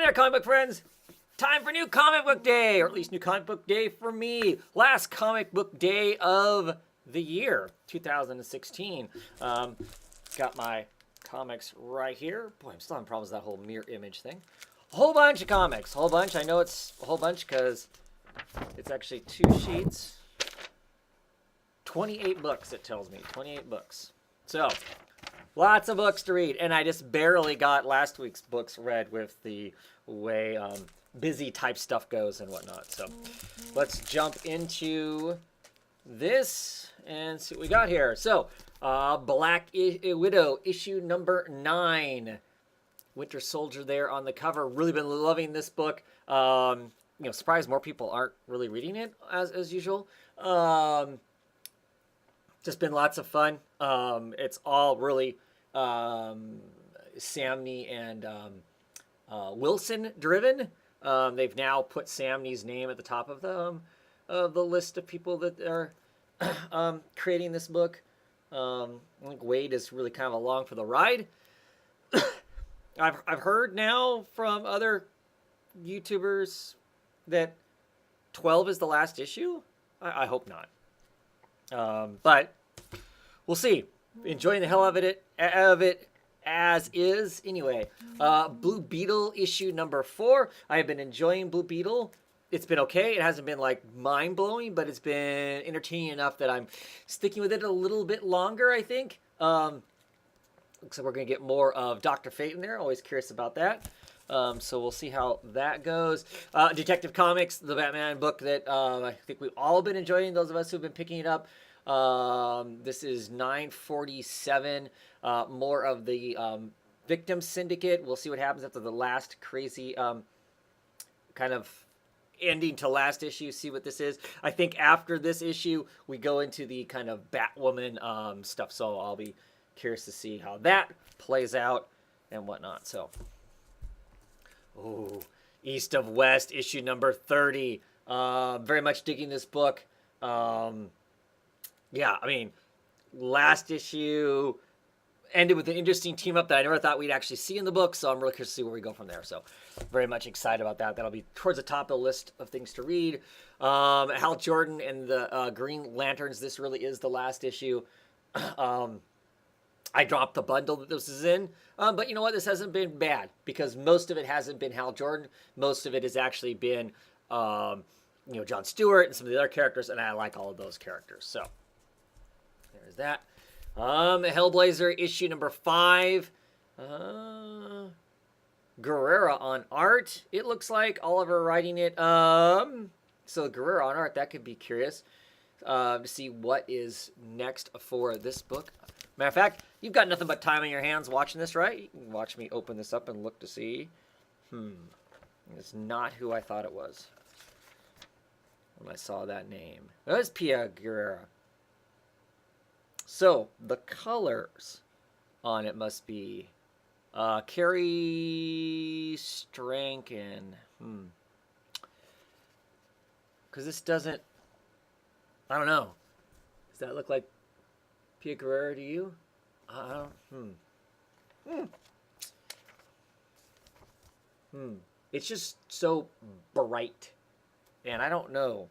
there, comic book friends. Time for new comic book day, or at least new comic book day for me. Last comic book day of the year, 2016. Got my comics right here. Boy, I'm still having problems with that whole mirror image thing. A whole bunch of comics. A whole bunch. I know it's a whole bunch because it's actually 2 sheets. 28 books, it tells me. 28 books. So, lots of books to read. And I just barely got last week's books read with the way busy type stuff goes and whatnot. So, let's jump into this and see what we got here. So, Black Widow, issue number 9. Winter Soldier there on the cover. Really been loving this book. Surprised more people aren't really reading it as usual. Just been lots of fun. It's all really Samney and Wilson driven. They've now put Samney's name at the top of the list of people that are creating this book. I think Wade is really kind of along for the ride. I've heard now from other YouTubers that 12 is the last issue. I hope not. But we'll see. Enjoying the hell out of it as is. Anyway, Blue Beetle issue number 4. I have been enjoying Blue Beetle. It's been okay. It hasn't been like mind-blowing, but it's been entertaining enough that I'm sticking with it a little bit longer, I think. Looks like we're going to get more of Dr. Fate in there. Always curious about that. So we'll see how that goes. Detective Comics, the Batman book that I think we've all been enjoying, those of us who've been picking it up. This is 947. More of the Victim Syndicate. We'll see what happens after the last crazy kind of ending to last issue. See what this is. I think after this issue, we go into the kind of Batwoman stuff. So I'll be curious to see how that plays out and whatnot. So, East of West, issue number 30. Very much digging this book. Yeah, I mean, last issue ended with an interesting team up that I never thought we'd actually see in the book, so I'm really curious to see where we go from there. So, very much excited about that. That'll be towards the top of the list of things to read. Hal Jordan and the Green Lanterns. This really is the last issue. I dropped the bundle that this is in, but you know what? This hasn't been bad because most of it hasn't been Hal Jordan. Most of it has actually been, John Stewart and some of the other characters, and I like all of those characters. So there's that. Hellblazer issue number 5. Guerrera on art. It looks like Oliver writing it. So Guerrera on art. That could be curious to see what is next for this book. Matter of fact, you've got nothing but time on your hands watching this, right? You can watch me open this up and look to see. It's not who I thought it was when I saw that name. It was Pia Guerrera. So, the colors on it must be Carrie Stranken. Because this doesn't... I don't know. Does that look like Pia Guerrera to you? It's just so bright. And I don't know.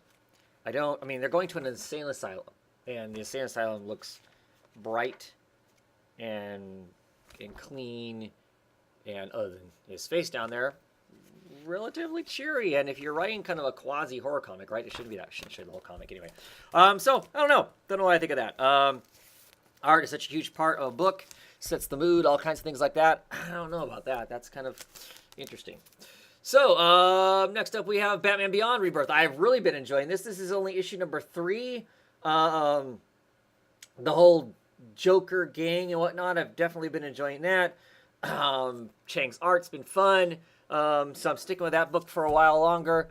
I mean, they're going to an insane asylum. And the insane asylum looks bright and clean. And other than his face down there, relatively cheery. And if you're writing kind of a quasi horror comic, right? It shouldn't be that. It shouldn't show the whole comic anyway. So, I don't know. Don't know what I think of that. Art is such a huge part of a book. Sets the mood, all kinds of things like that. I don't know about that. That's kind of interesting. So, next up we have Batman Beyond Rebirth. I've really been enjoying this. This is only issue number 3. The whole Joker gang and whatnot, I've definitely been enjoying that. Chang's art's been fun. So I'm sticking with that book for a while longer.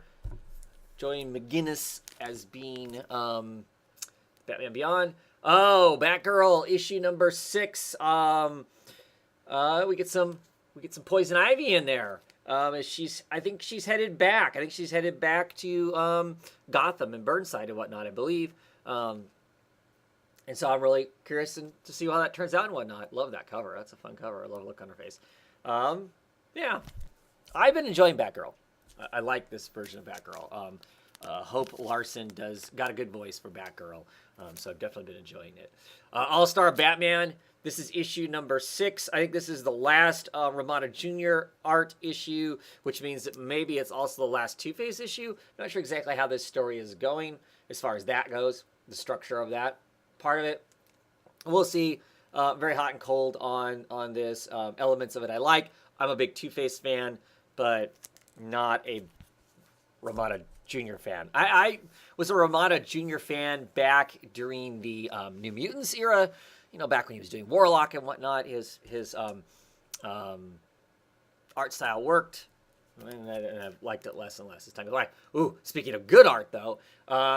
Enjoying McGinnis as being Batman Beyond. Oh, Batgirl issue number 6. We get some Poison Ivy in there. I think she's headed back. I think she's headed back to Gotham and Burnside and whatnot, I believe. And so I'm really curious to see how that turns out and whatnot. Love that cover. That's a fun cover. I love the look on her face. Yeah. I've been enjoying Batgirl. I like this version of Batgirl. Hope Larson got a good voice for Batgirl, so I've definitely been enjoying it. All-Star Batman. This is issue number 6. I think this is the last Ramada Jr. art issue, which means that maybe it's also the last Two-Face issue. Not sure exactly how this story is going as far as that goes, the structure of that part of it. We'll see. Very hot and cold on this. Elements of it I like. I'm a big Two-Face fan, but not a Ramada Jr. fan. I was a Ramada Jr. fan back during the New Mutants era, back when he was doing Warlock and whatnot. His art style worked, and I've liked it less and less as time goes by. Ooh, speaking of good art, though,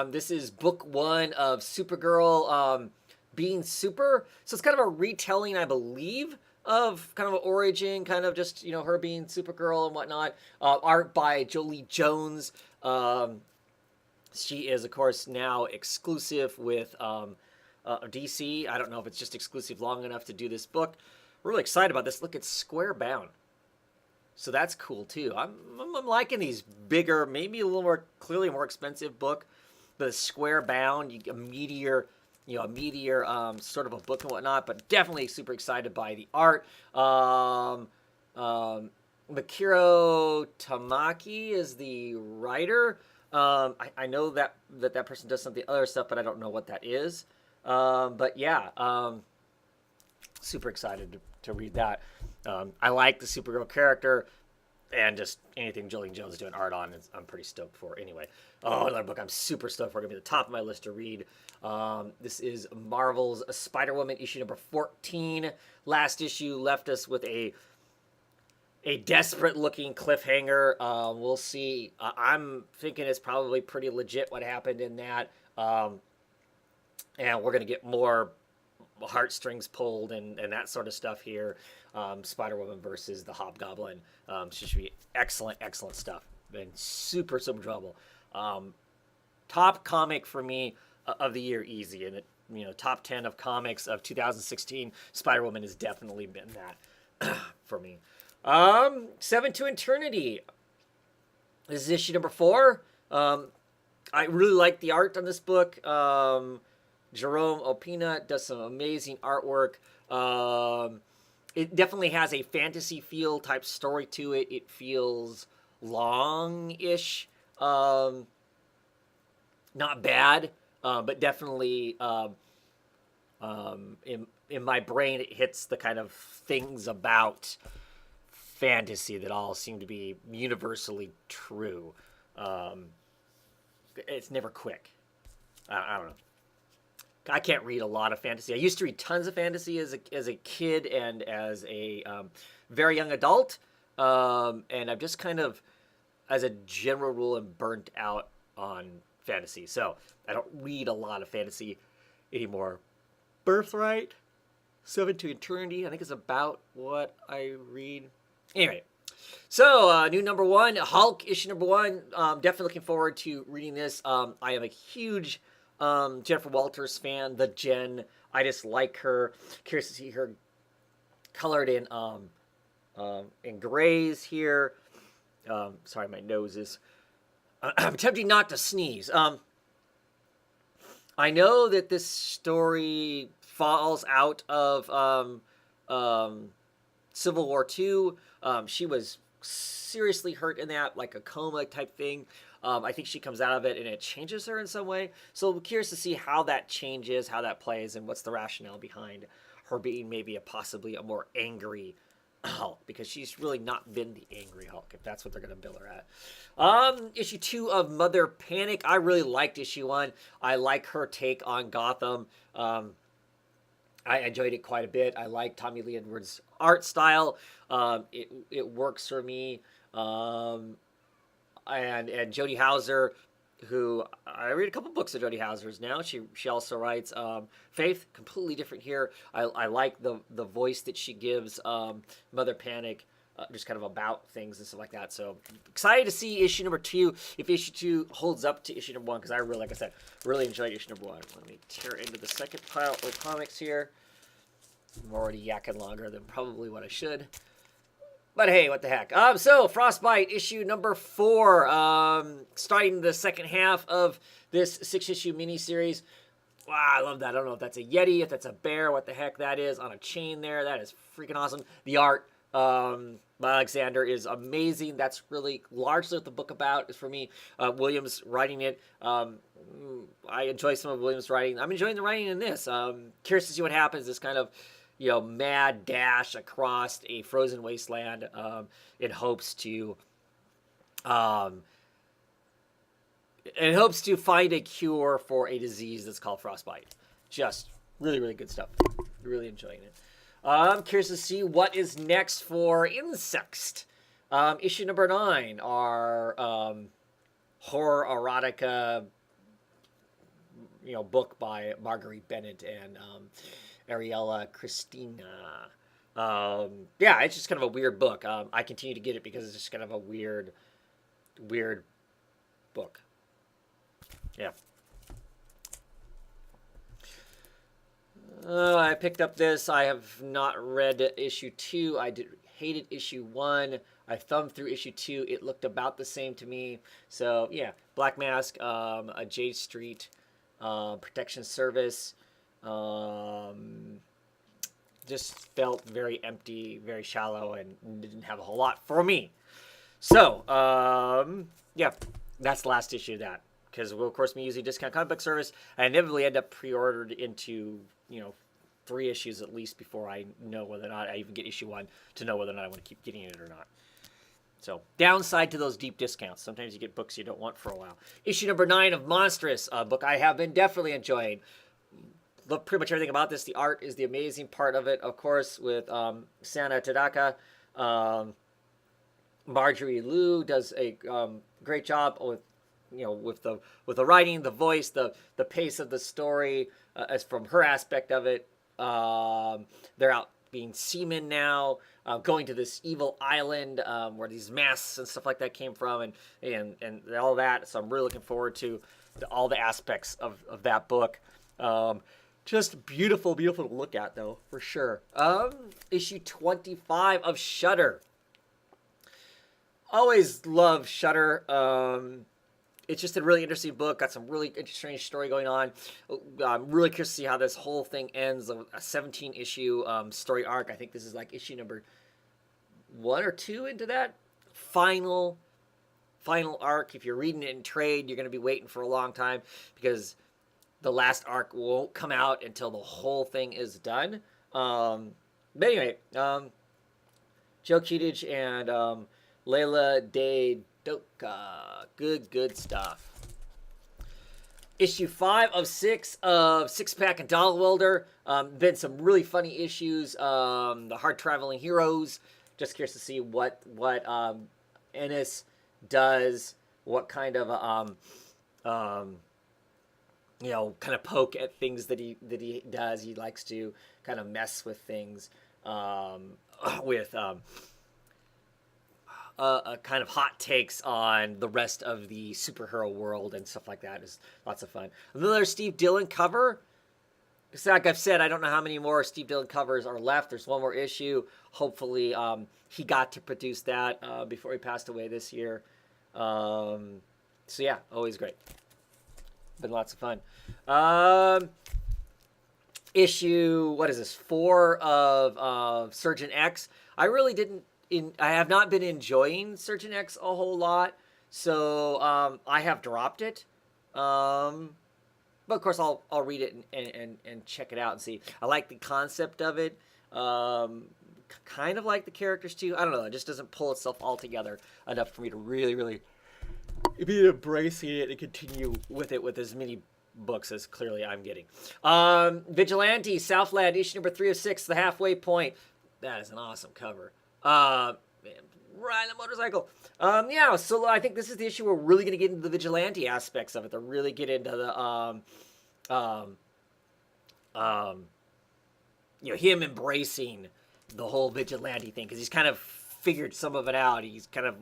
this is book 1 of Supergirl being super. So it's kind of a retelling, I believe, of kind of an origin, kind of just, her being Supergirl and whatnot. Art by Jolie Jones. She is, of course, now exclusive with DC. I don't know if it's just exclusive long enough to do this book. We're really excited about this. Look, it's square bound. So that's cool, too. I'm liking these bigger, maybe a little more, clearly more expensive book. But square bound, a meteor sort of a book and whatnot, but definitely super excited by the art. Makiro Tamaki is the writer. I know that person does something other stuff, but I don't know what that is. But yeah, super excited to read that. I like the Supergirl character, and just anything Jolie Jones is doing art on, I'm pretty stoked for. Anyway, another book I'm super stoked for. Gonna be the top of my list to read. This is Marvel's Spider-Woman issue number 14. Last issue left us with a desperate-looking cliffhanger. We'll see. I'm thinking it's probably pretty legit what happened in that. And we're going to get more heartstrings pulled and that sort of stuff here. Spider-Woman versus the Hobgoblin. Should be excellent, excellent stuff. Been super, super trouble. Top comic for me of the year, easy. And top 10 of comics of 2016, Spider-Woman has definitely been that for me. 7 to Eternity. This is issue number 4. I really like the art on this book. Jerome Opina does some amazing artwork. It definitely has a fantasy feel type story to it. It feels long-ish. Not bad, but definitely in my brain it hits the kind of things about fantasy that all seem to be universally true. It's never quick. I don't know. I can't read a lot of fantasy. I used to read tons of fantasy as a kid and as a very young adult. And I've just kind of, as a general rule, am burnt out on fantasy. So I don't read a lot of fantasy anymore. Birthright, 7 to Eternity, I think is about what I read. Anyway, so new number 1, Hulk issue number 1. Definitely looking forward to reading this. I am a huge Jennifer Walters fan, the Jen. I just like her. Curious to see her colored in grays here. Sorry, my nose is. I'm attempting not to sneeze. I know that this story falls out of Civil War II. She was seriously hurt in that, like a coma type thing. I think she comes out of it and it changes her in some way. So I'm curious to see how that changes, how that plays, and what's the rationale behind her being maybe possibly a more angry Hulk, because she's really not been the angry Hulk, if that's what they're going to bill her at. Issue 2 of Mother Panic. I really liked issue 1. I like her take on Gotham. I enjoyed it quite a bit. I like Tommy Lee Edwards' art style. It works for me. And Jody Houser, who I read a couple books of Jody Houser's now. She also writes Faith, completely different here. I like the voice that she gives Mother Panic, just kind of about things and stuff like that. So excited to see issue number 2, if issue 2 holds up to issue number 1, because I really, like I said, really enjoyed issue number 1. Let me tear into the second pile of comics here. I'm already yakking longer than probably what I should. But hey, what the heck? So Frostbite issue number 4, starting the second half of this 6-issue miniseries. Wow, I love that. I don't know if that's a Yeti, if that's a bear, what the heck that is on a chain there. That is freaking awesome. The art by Alexander is amazing. That's really largely what the book about is for me. Williams writing it. I enjoy some of Williams' writing. I'm enjoying the writing in this. Curious to see what happens. This kind of mad dash across a frozen wasteland in hopes to find a cure for a disease that's called frostbite. Just really, really good stuff. Really enjoying it. I'm curious to see what is next for Insect. Issue number 9, our horror erotica book by Marguerite Bennett and Ariella Christina. Yeah, it's just kind of a weird book. I continue to get it because it's just kind of a weird book. Yeah. I picked up this. I have not read issue 2. I hated issue 1. I thumbed through issue 2. It looked about the same to me. So yeah, Black Mask, a Jade Street protection service. Just felt very empty, very shallow, and didn't have a whole lot for me. So yeah, that's the last issue of that. Because of course, me using discount comic book service, I inevitably end up pre-ordered into 3 issues at least before I know whether or not I even get issue 1 to know whether or not I want to keep getting it or not. So downside to those deep discounts. Sometimes you get books you don't want for a while. Issue number 9 of Monstrous, a book I have been definitely enjoying. Love pretty much everything about this. The art is the amazing part of it, of course, with Sana Tadaka. Marjorie Liu does a great job with with the writing, the voice, the pace of the story, as from her aspect of it. They're out being seamen now, going to this evil island where these masks and stuff like that came from, and all that. So I'm really looking forward to all the aspects of that book. Just beautiful to look at, though, for sure. Issue 25 of Shudder. Always love Shudder. It's just a really interesting book. Got some really interesting story going on. I'm really curious to see how this whole thing ends. A 17-issue story arc. I think this is like issue number 1 or 2 into that final arc. If you're reading it in trade, you're going to be waiting for a long time because the last arc won't come out until the whole thing is done. But anyway, Joe Keatage and Layla De Doka. Good stuff. Issue 5 of 6 of Six Pack and Doll Welder. Been some really funny issues. The Hard Traveling Heroes. Just curious to see what Ennis does. What kind of kind of poke at things that he does. He likes to kind of mess with things with kind of hot takes on the rest of the superhero world and stuff like that. Is lots of fun. Another Steve Dillon cover. Like I've said, I don't know how many more Steve Dillon covers are left. There's one more issue. Hopefully, he got to produce that before he passed away this year. So yeah, always great. Been lots of fun. Issue, what is this? 4 of Surgeon X. I really didn't. I have not been enjoying Surgeon X a whole lot, so I have dropped it. But of course, I'll read it and check it out and see. I like the concept of it. Kind of like the characters too. I don't know. It just doesn't pull itself all together enough for me to really be embracing it and continue with it with as many books as clearly I'm getting. Vigilante, Southland, issue number 3 of 6, The Halfway Point. That is an awesome cover. Man, riding a motorcycle. Yeah, so I think this is the issue where we're really going to get into the vigilante aspects of it. To really get into the him embracing the whole vigilante thing, because he's kind of figured some of it out. He's kind of,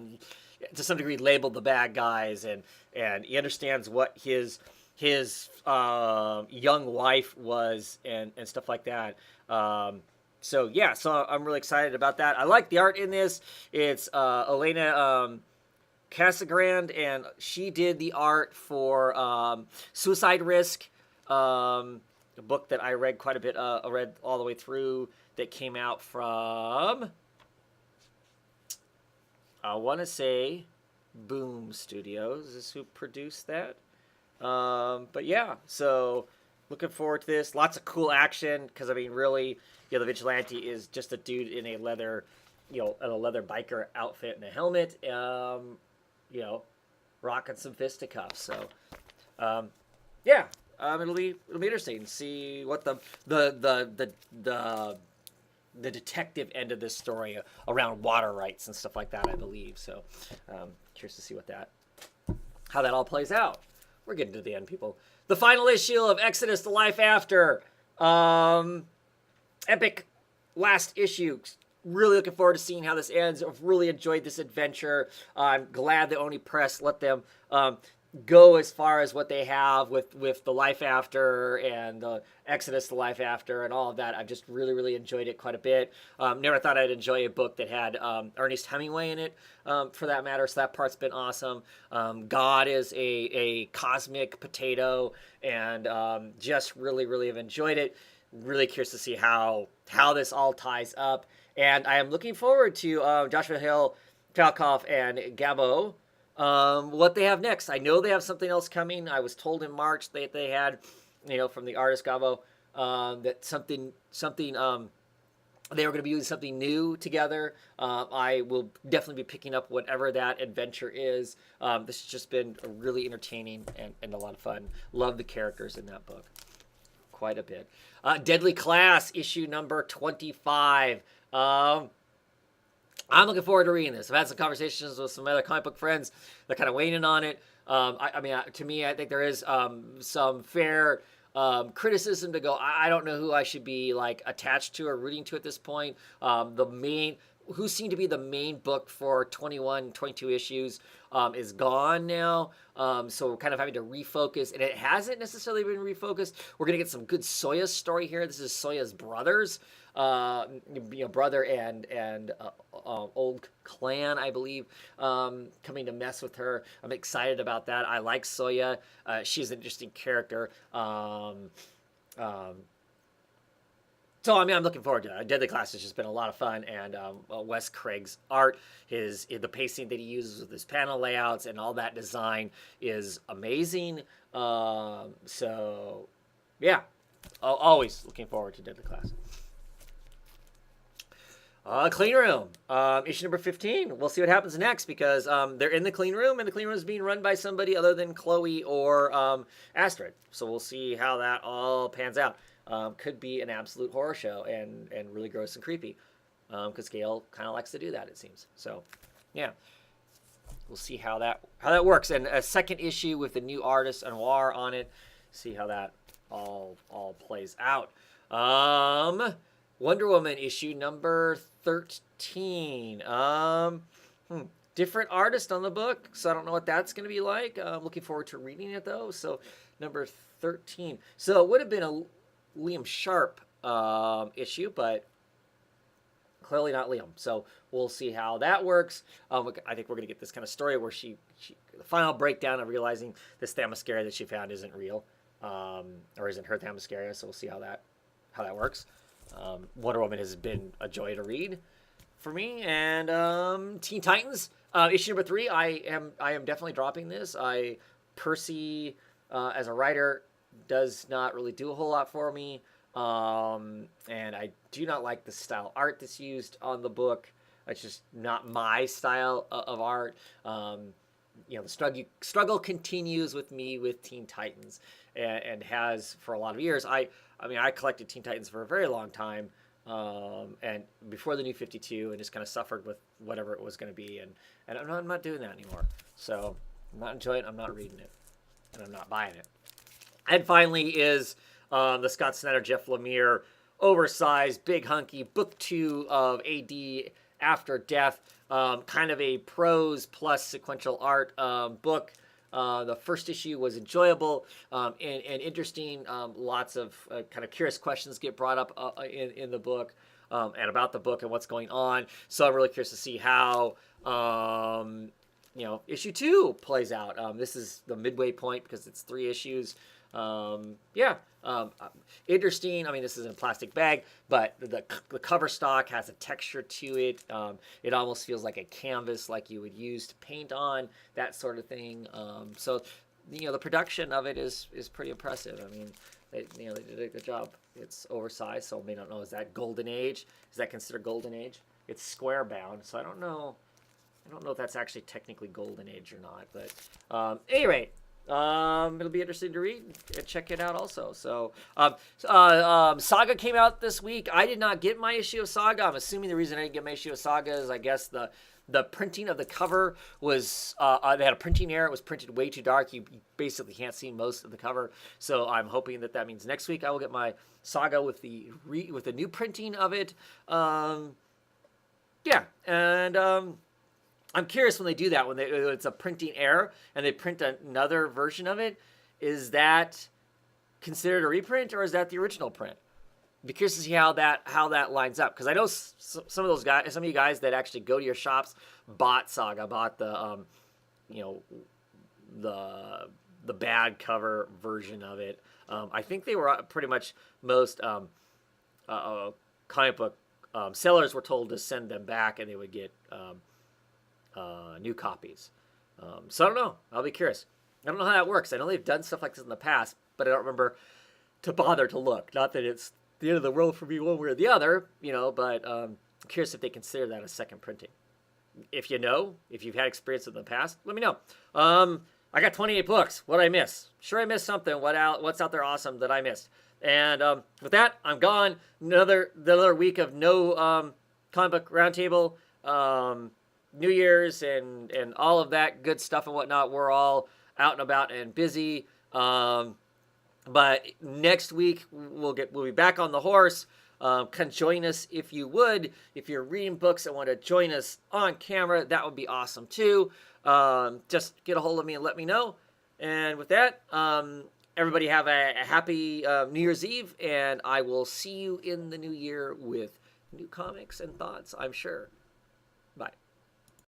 to some degree, labeled the bad guys, and he understands what his young wife was and stuff like that. So yeah, so I'm really excited about that. I like the art in this. It's Elena Casagrande, and she did the art for Suicide Risk, a book that I read quite a bit. I read all the way through. That came out from, I want to say, Boom Studios is who produced that. But yeah, so looking forward to this. Lots of cool action because I mean, really, the vigilante is just a dude in a leather, in a leather biker outfit and a helmet. You know, rocking some fisticuffs. So, yeah, it'll be interesting to see what the detective end of this story around water rights and stuff like that. I believe so. Curious to see how that all plays out. We're getting to the end, people. The final issue of Exodus: The Life After. Epic last issue. Really looking forward to seeing how this ends. I've really enjoyed this adventure. I'm glad that Oni Press let them go as far as what they have with The Life After and Exodus: The Life After and all of that. I've just really, really enjoyed it quite a bit. Never thought I'd enjoy a book that had Ernest Hemingway in it, for that matter, so that part's been awesome. God is a cosmic potato, and just really, really have enjoyed it. Really curious to see how this all ties up. And I am looking forward to Joshua Hill, Falkoff, and Gabo, what they have next. I know they have something else coming. I was told in March that they had, from the artist Gabo, that something they were going to be doing something new together. I will definitely be picking up whatever that adventure is. This has just been really entertaining and a lot of fun. Love the characters in that book quite a bit. Deadly Class, issue number 25. I'm looking forward to reading this. I've had some conversations with some other comic book friends. They're kind of weighing in on it. To me, I think there is some fair criticism to go. I don't know who I should be attached to or rooting to at this point. Who seemed to be the main book for 21, 22 issues is gone now. So we're kind of having to refocus, and it hasn't necessarily been refocused. We're going to get some good Soya's story here. This is Soya's brothers, brother and old clan, I believe, coming to mess with her. I'm excited about that. I like Soya. She's an interesting character. So, I'm looking forward to it. Deadly Class has just been a lot of fun, and Wes Craig's art, the pacing that he uses with his panel layouts and all that design is amazing. So, yeah, always looking forward to Deadly Class. Clean Room, issue number 15. We'll see what happens next because they're in the clean room, and the clean room is being run by somebody other than Chloe or Astrid. So we'll see how that all pans out. Could be an absolute horror show and really gross and creepy, because Gail kind of likes to do that, it seems. So, yeah, we'll see how that works. And a second issue with the new artist Anwar on it. See how that all plays out. Wonder Woman issue number 13. Different artist on the book, so I don't know what that's going to be like. I'm looking forward to reading it though. So number 13. So it would have been a Liam Sharp issue, but clearly not Liam. So we'll see how that works. I think we're going to get this kind of story where she the final breakdown of realizing this Themyscira that she found isn't real, or isn't her Themyscira. So we'll see how that works. Wonder Woman has been a joy to read for me, and Teen Titans issue number 3. I am definitely dropping this. Percy as a writer does not really do a whole lot for me, and I do not like the style art that's used on the book. It's just not my style of art. The struggle continues with me with Teen Titans, and has for a lot of years. I collected Teen Titans for a very long time, and before the New 52, and just kind of suffered with whatever it was going to be, and I'm not doing that anymore. So I'm not enjoying it. I'm not reading it, and I'm not buying it. And finally is the Scott Snyder, Jeff Lemire, oversized, big hunky, book 2 of AD After Death, kind of a prose plus sequential art book. The first issue was enjoyable and interesting. Lots of kind of curious questions get brought up in the book. and about the book and what's going on. So I'm really curious to see how issue 2 plays out. This is the midway point because it's 3 issues. Interesting. I mean, this is in a plastic bag, but the cover stock has a texture to it. It almost feels like a canvas, like you would use to paint on, that sort of thing. So the production of it is pretty impressive. I mean, they did a good job. It's oversized, so I may not know, is that Golden Age? Is that considered Golden Age? It's square bound, so I don't know if that's actually technically Golden Age or not. But at any rate, it'll be interesting to read and check it out also. So Saga came out this week. I did not get my issue of Saga. I'm assuming the reason I didn't get my issue of Saga is, I guess, the printing of the cover was, they had a printing error. It was printed way too dark. You basically can't see most of the cover. So I'm hoping that means next week I will get my Saga with the new printing of it. I'm curious when they do that, when it's a printing error and they print another version of it, is that considered a reprint or is that the original print? Be curious to see how that lines up, because I know some of you guys that actually go to your shops bought Saga, bought the the bad cover version of it. I think they were pretty much most comic book sellers were told to send them back and they would get new copies. So I don't know. I'll be curious. I don't know how that works. I know they've done stuff like this in the past, but I don't remember to bother to look. Not that it's the end of the world for me one way or the other, but I'm curious if they consider that a second printing. If you've had experience in the past, let me know. I got 28 books. What did I miss? Sure, I missed something. What's out there awesome that I missed? And with that, I'm gone. Another week of no comic book roundtable. New Year's and all of that good stuff and whatnot. We're all out and about and busy. But next week we'll be back on the horse. Come join us if you would. If you're reading books and want to join us on camera, that would be awesome too. Just get a hold of me and let me know. And with that, everybody have a happy New Year's Eve, and I will see you in the new year with new comics and thoughts, I'm sure.